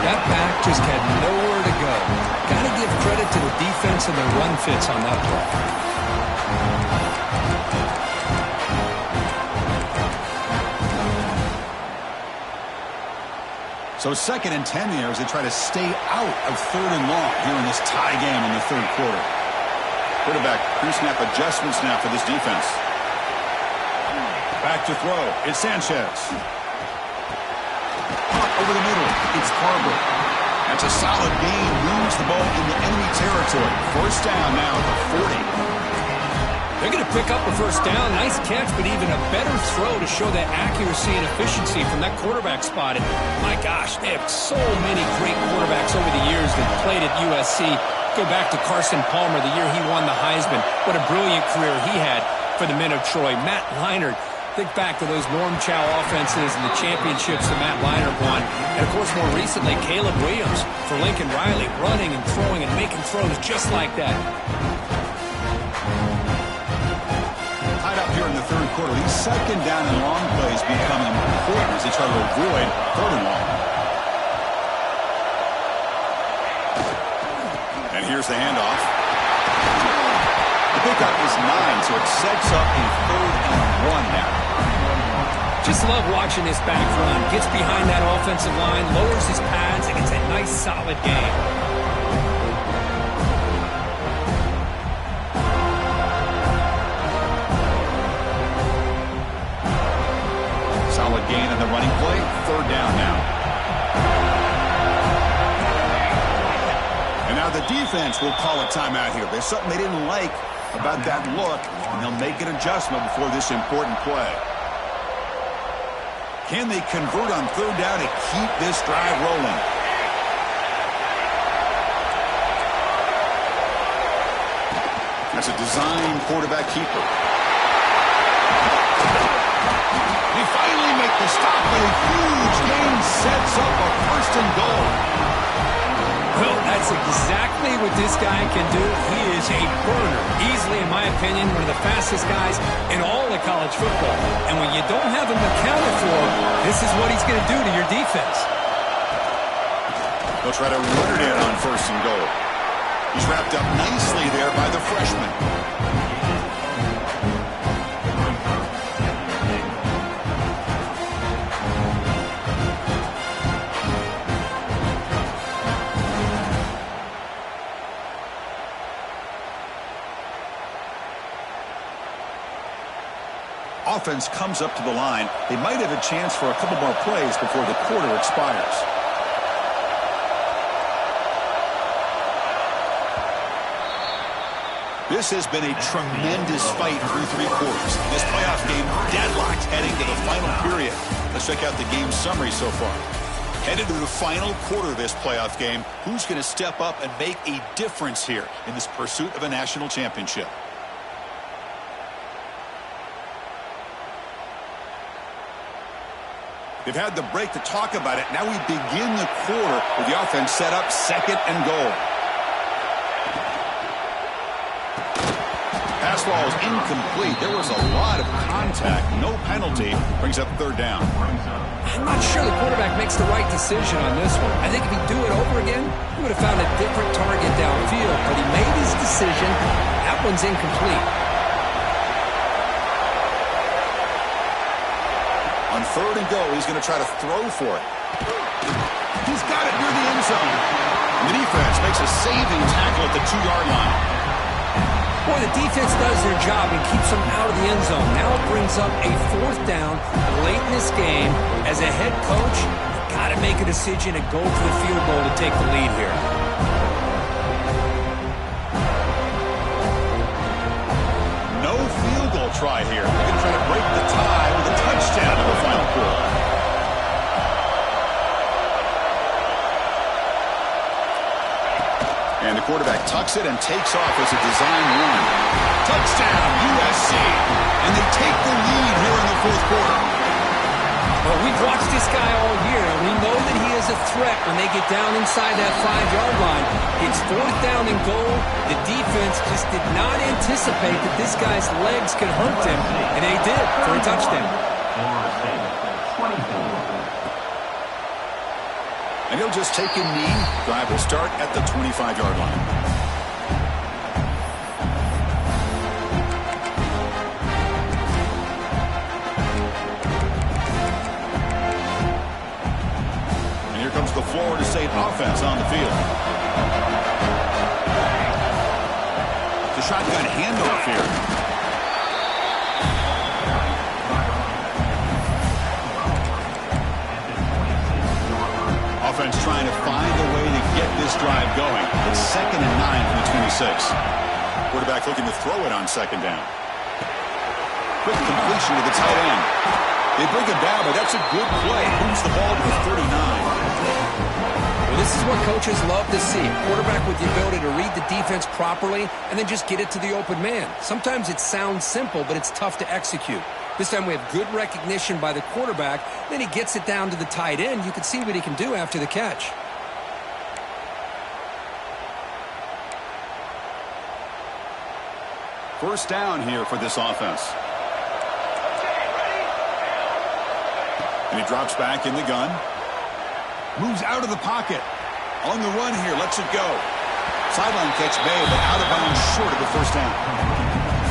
That back just had nowhere to go. Got to give credit to the defense and their run fits on that play. So 2nd and 10 here as they try to stay out of third and long here in this tie game in the third quarter. Quarterback pre-snap adjustments now for this defense. Back to throw. It's Sanchez. Over the middle. It's Barber. That's a solid gain. Moves the ball into enemy territory. First down now at the 40. They're going to pick up a first down. Nice catch, but even a better throw to show that accuracy and efficiency from that quarterback spot. And my gosh, they have so many great quarterbacks over the years that played at USC. Go back to Carson Palmer, the year he won the Heisman. What a brilliant career he had for the men of Troy. Matt Leinart. Think back to those Ncaa25 offenses and the championships that Matt Leinart won. And, of course, more recently, Caleb Williams for Lincoln Riley, running and throwing and making throws just like that. Tied up here in the third quarter. These second down and long plays become important as they try to avoid third and long. And here's the handoff. The pickup is 9, so it sets up a 3rd and 1 now. Just love watching this back run. Gets behind that offensive line, lowers his pads, and gets a nice solid gain. Solid gain on the running play. 3rd down now. And now the defense will call a timeout here. There's something they didn't like about that look, and they'll make an adjustment before this important play. Can they convert on 3rd down to keep this drive rolling? That's a design quarterback keeper. They finally make the stop, but a huge gain sets up a 1st and goal. Well, that's exactly what this guy can do. He is a burner. Easily, in my opinion, one of the fastest guys in all of college football. And when you don't have him accounted for, this is what he's going to do to your defense. They'll try to run it in on 1st and goal. He's wrapped up nicely there by the freshman. Offense comes up to the line. They might have a chance for a couple more plays before the quarter expires. This has been a tremendous fight through 3 quarters. This playoff game deadlocked heading to the final period. Let's check out the game summary so far. Headed to the final quarter of this playoff game, who's going to step up and make a difference here in this pursuit of a national championship? They've had the break to talk about it. Now we begin the quarter with the offense set up 2nd and goal. Pass ball is incomplete. There was a lot of contact. No penalty. Brings up third down. I'm not sure the quarterback makes the right decision on this one. I think if he'd do it over again, he would have found a different target downfield. But he made his decision. That one's incomplete. On third and go, he's going to try to throw for it. He's got it near the end zone. The defense makes a saving tackle at the 2-yard line. Boy, the defense does their job and keeps them out of the end zone. Now it brings up a 4th down late in this game. As a head coach, you've got to make a decision and go for the field goal to take the lead here. No field goal try here. They're going to try to break the tie with a touchdown in the final quarter. And the quarterback tucks it and takes off as a design run. Touchdown, USC. And they take the lead here in the 4th quarter. Well, we've watched this guy all year, and we know that he is a threat when they get down inside that 5-yard line. It's 4th down and goal. The defense just did not anticipate that this guy's legs could hurt him, and they did for a touchdown. And he'll just take a knee. Drive will start at the 25-yard line. And here comes the Florida State offense on the field. The shotgun handoff here. Offense trying to find a way to get this drive going. It's 2nd and 9 from the 26. Quarterback looking to throw it on 2nd down. Quick completion to the tight end. They bring him down, but that's a good play. Moves the ball to the 39. Well, this is what coaches love to see. A quarterback with the ability to read the defense properly and then just get it to the open man. Sometimes it sounds simple, but it's tough to execute. This time we have good recognition by the quarterback. Then he gets it down to the tight end. You can see what he can do after the catch. First down here for this offense. And he drops back in the gun. Moves out of the pocket. On the run here, lets it go. Sideline catch made, but out of bounds short of the first down.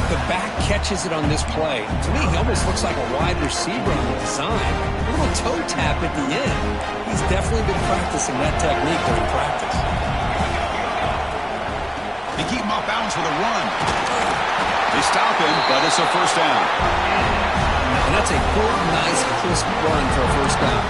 The back catches it on this play. To me, he almost looks like a wide receiver on the design. A little toe tap at the end. He's definitely been practicing that technique during practice. They keep him off bounds with a run. They stop him, but it's a first down. And that's a good, nice, crisp run for a first down.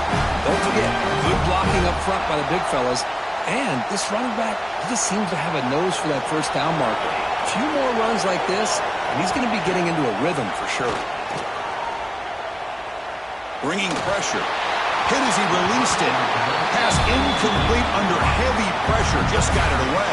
Don't forget, good blocking up front by the big fellas. And this running back, he just seems to have a nose for that first down marker. A few more runs like this, and he's going to be getting into a rhythm for sure. Bringing pressure. Hit as he released it. Pass incomplete under heavy pressure. Just got it away.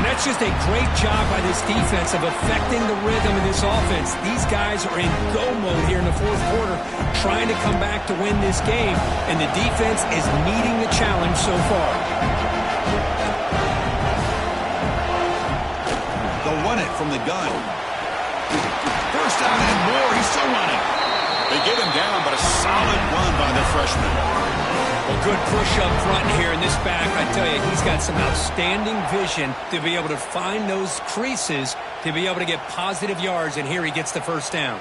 And that's just a great job by this defense of affecting the rhythm of this offense. These guys are in go mode here in the 4th quarter, trying to come back to win this game, and the defense is meeting the challenge so far. They'll run it from the gun. First down and more. He's still running. They get him down, but a solid run by the freshman. Well, good push up front here in this back. I tell you, he's got some outstanding vision to be able to find those creases, to be able to get positive yards, and here he gets the first down.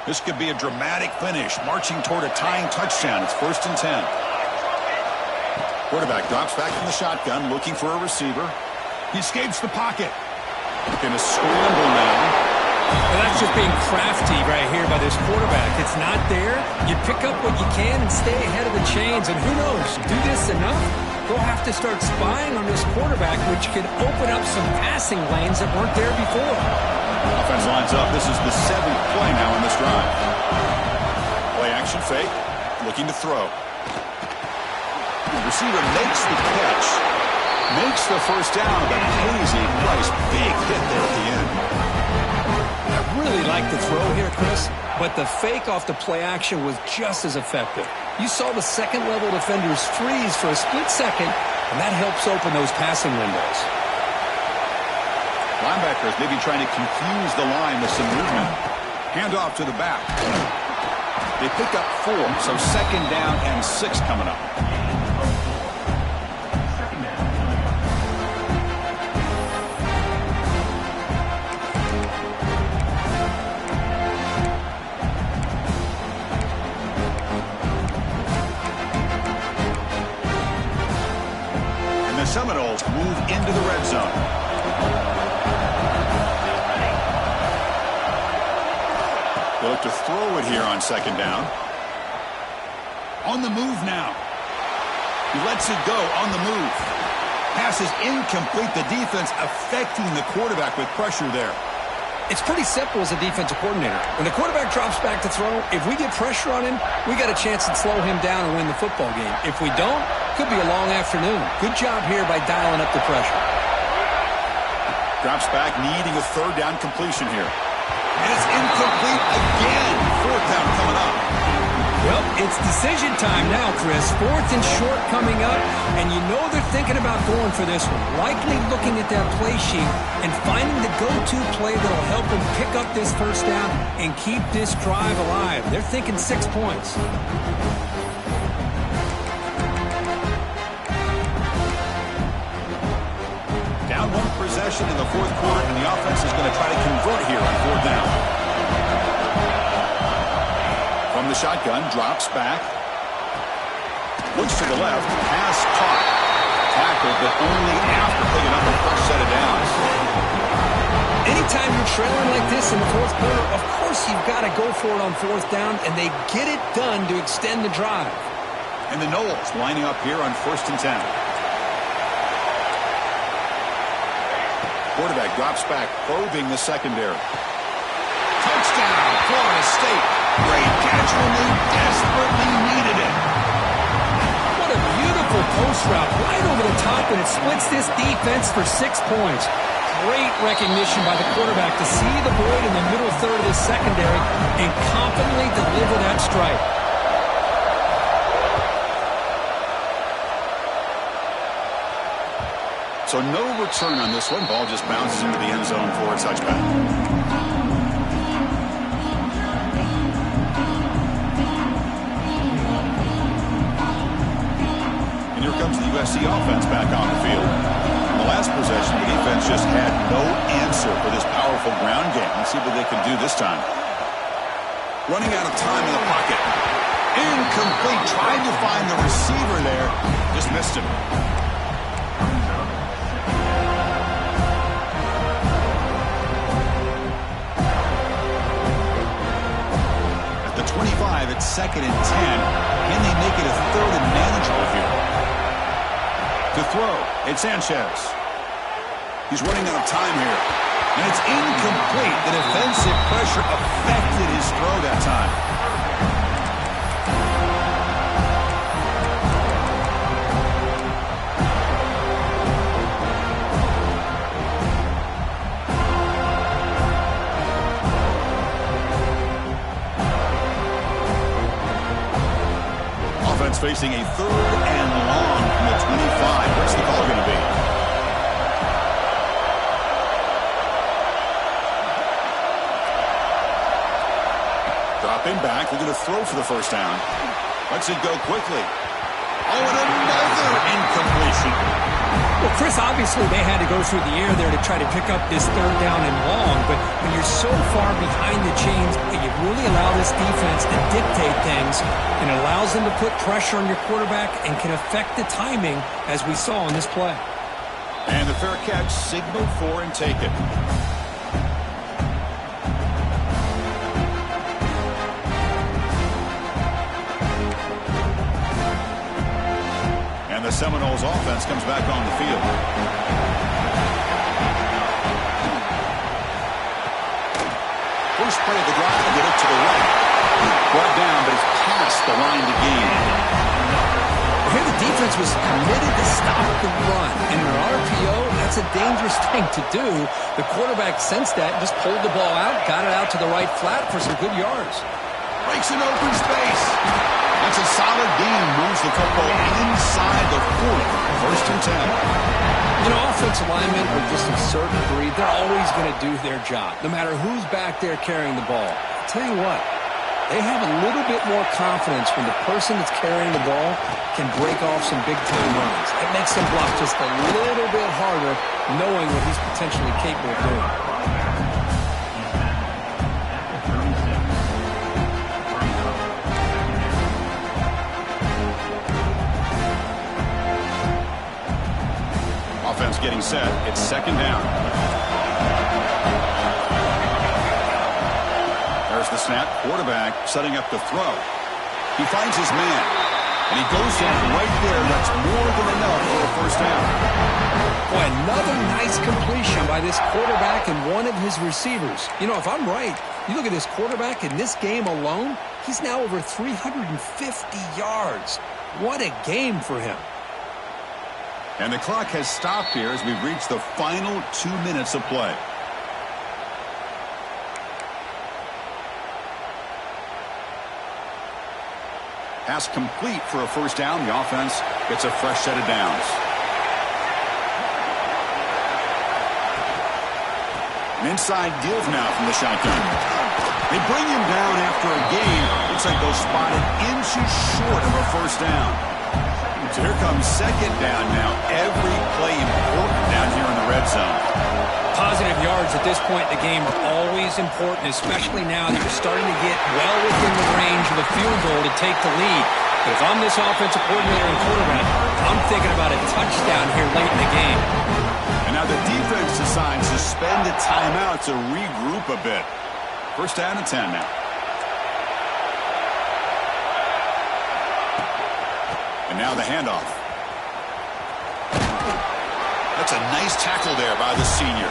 This could be a dramatic finish, marching toward a tying touchdown. It's 1st and 10. Quarterback drops back from the shotgun, looking for a receiver. He escapes the pocket. Going to scramble now. Well, that's just being crafty right here by this quarterback. It's not there. You pick up what you can and stay ahead of the chains. And who knows, do this enough, they'll have to start spying on this quarterback, which could open up some passing lanes that weren't there before. Offense lines up. This is the 7th play now in this drive. Play action fake. Looking to throw. The receiver makes the catch. Makes the first down, but pays a price. Big hit there at the end. I really like the throw here, Chris, but the fake off the play action was just as effective. You saw the second-level defenders freeze for a split second, and that helps open those passing windows. Linebackers maybe trying to confuse the line with some movement. Hand off to the back. They pick up 4, so second down and 6 coming up. Seminoles move into the red zone. They look to throw it here on second down. On the move now. He lets it go on the move. Pass is incomplete. The defense affecting the quarterback with pressure there. It's pretty simple as a defensive coordinator. When the quarterback drops back to throw, if we get pressure on him, we got a chance to slow him down and win the football game. If we don't, could be a long afternoon. Good job here by dialing up the pressure. Drops back, needing a third down completion here. And it's incomplete again. Fourth down coming up. Well, it's decision time now, Chris. Fourth and short coming up, and you know they're thinking about going for this one. Likely looking at that play sheet and finding the go-to play that'll help them pick up this first down and keep this drive alive. They're thinking 6 points. Down 1 possession in the fourth quarter, and the offense is going to try to convert here on fourth down. From the shotgun, drops back. Looks to the left, pass caught. Tackled, but only after picking up the first set of downs. Anytime you're trailing like this in the fourth quarter, of course you've got to go for it on fourth down, and they get it done to extend the drive. And the Noles lining up here on 1st and 10. Quarterback drops back, probing the secondary. Touchdown, Florida State. Great catch when they desperately needed it. What a beautiful post route right over the top, and it splits this defense for 6 points. Great recognition by the quarterback to see the void in the middle third of the secondary and confidently deliver that strike. So no return on this one. Ball just bounces into the end zone for a touchback. And here comes the USC offense back on the field. In the last possession, the defense just had no answer for this powerful ground game. Let's see what they can do this time. Running out of time in the pocket. Incomplete. Tried to find the receiver there. Just missed him. At the 25, it's 2nd and 10. Can they make it a 3rd and manageable here? To throw, it's Sanchez. He's running out of time here. And it's incomplete. The defensive pressure affected his throw that time. Offense facing a 3rd and long from the 25. What's the call going to be? Dropping back. They're going to throw for the first down. Lets it go quickly. Oh, and another incompletion. Well, Chris, obviously they had to go through the air there to try to pick up this 3rd down and long, but when you're so far behind the chains, you really allow this defense to dictate things, and it allows them to put pressure on your quarterback and can affect the timing, as we saw in this play. And the fair catch, signaled for and taken. The Seminoles offense comes back on the field. First play of the drive, they get it to the right. Brought down, but it's past the line to gain. Here the defense was committed to stop the run. And in an RPO, that's a dangerous thing to do. The quarterback sensed that, just pulled the ball out, got it out to the right flat for some good yards. Breaks an open space. That's a solid gain. Moves the football inside the 40. First and 10. You know, offensive linemen are just a certain breed. They're always going to do their job, no matter who's back there carrying the ball. I'll tell you what, they have a little bit more confidence when the person that's carrying the ball can break off some big-time runs. It makes them block just a little bit harder, knowing what he's potentially capable of doing. Offense getting set. It's second down. There's the snap. Quarterback setting up the throw. He finds his man, and he goes down right there. That's more than enough for a first down. Boy, another nice completion by this quarterback and one of his receivers. You know, if I'm right, you look at this quarterback in this game alone, he's now over 350 yards. What a game for him. And the clock has stopped here as we've reached the final 2 minutes of play. Pass complete for a first down. The offense gets a fresh set of downs. An inside deal now from the shotgun. They bring him down after a gain. Looks like they'll spot it inches short of a first down. So here comes second down now. Every play important down here in the red zone. Positive yards at this point in the game are always important, especially now that you're starting to get well within the range of a field goal to take the lead. But if I'm this offensive coordinator and quarterback, I'm thinking about a touchdown here late in the game. And now the defense decides to spend a timeout to regroup a bit. First down and 10 now. And now the handoff. That's a nice tackle there by the senior.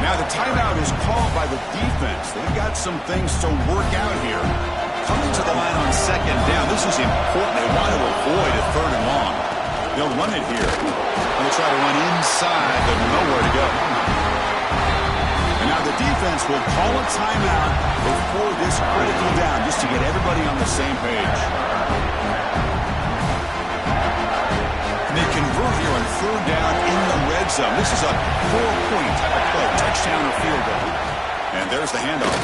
Now the timeout is called by the defense. They've got some things to work out here. Coming to the line on second down. This is important. They want to avoid a third and long. They'll run it here. They'll try to run inside, but nowhere to go. And now the defense will call a timeout before this critical down, just to get everybody on the same page. They convert here on third down in the red zone. This is a 4-point type of play, touchdown or field goal. And there's the handoff.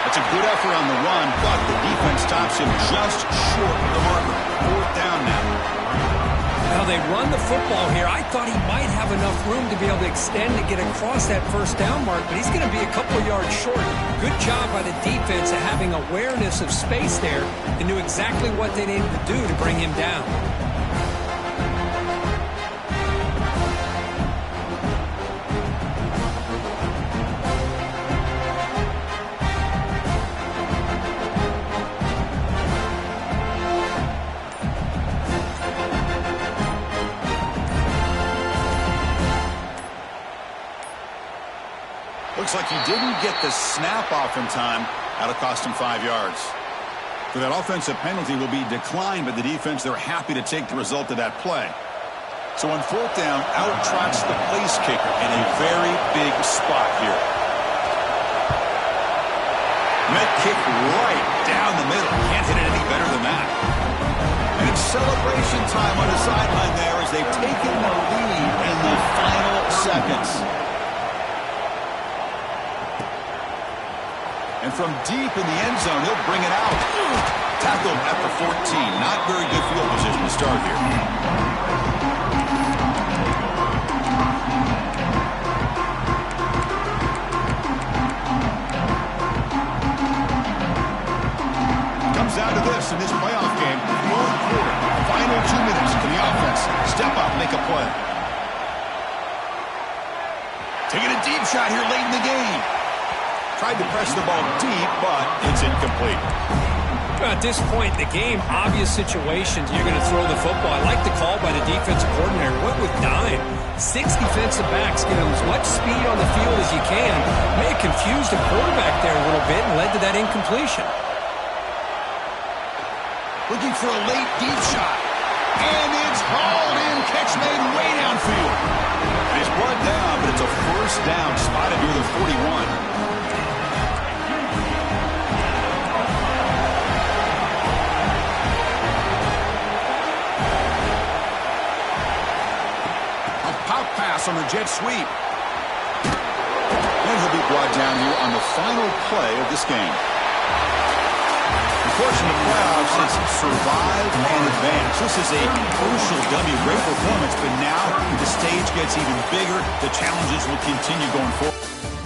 That's a good effort on the run, but the defense stops him just short of the marker. Fourth down now. Now they run the football here. I thought he might have enough room to be able to extend and get across that first down mark, but he's going to be a couple of yards short. Good job by the defense of having awareness of space there and knew exactly what they needed to do to bring him down. Looks like he didn't get the snap off in time. That'll cost him 5 yards. So that offensive penalty will be declined by the defense. They're happy to take the result of that play. So on fourth down, out trots the place kicker in a very big spot here. Net kick right down the middle. Can't hit it any better than that. And it's celebration time on the sideline there as they've taken the lead in the final seconds. And from deep in the end zone, he'll bring it out. Tackled at the 14. Not very good field position to start here. Comes down to this in this playoff game. Fourth quarter, final 2 minutes. Can the offense step up, make a play? Taking a deep shot here late in the game. Tried to press the ball deep, but it's incomplete. At this point in the game, obvious situations, you're going to throw the football. I like the call by the defensive coordinator. Went with dime. 6 defensive backs, get them as much speed on the field as you can. May have confused the quarterback there a little bit and led to that incompletion. Looking for a late deep shot. And it's hauled in. Catch made way downfield. And he's brought down, but it's a first down spotted near the 41. jet sweep. And he'll be brought down here on the final play of this game. Of course, in the playoffs, it's survive and advance. This is a crucial W. Great performance, but now the stage gets even bigger. The challenges will continue going forward.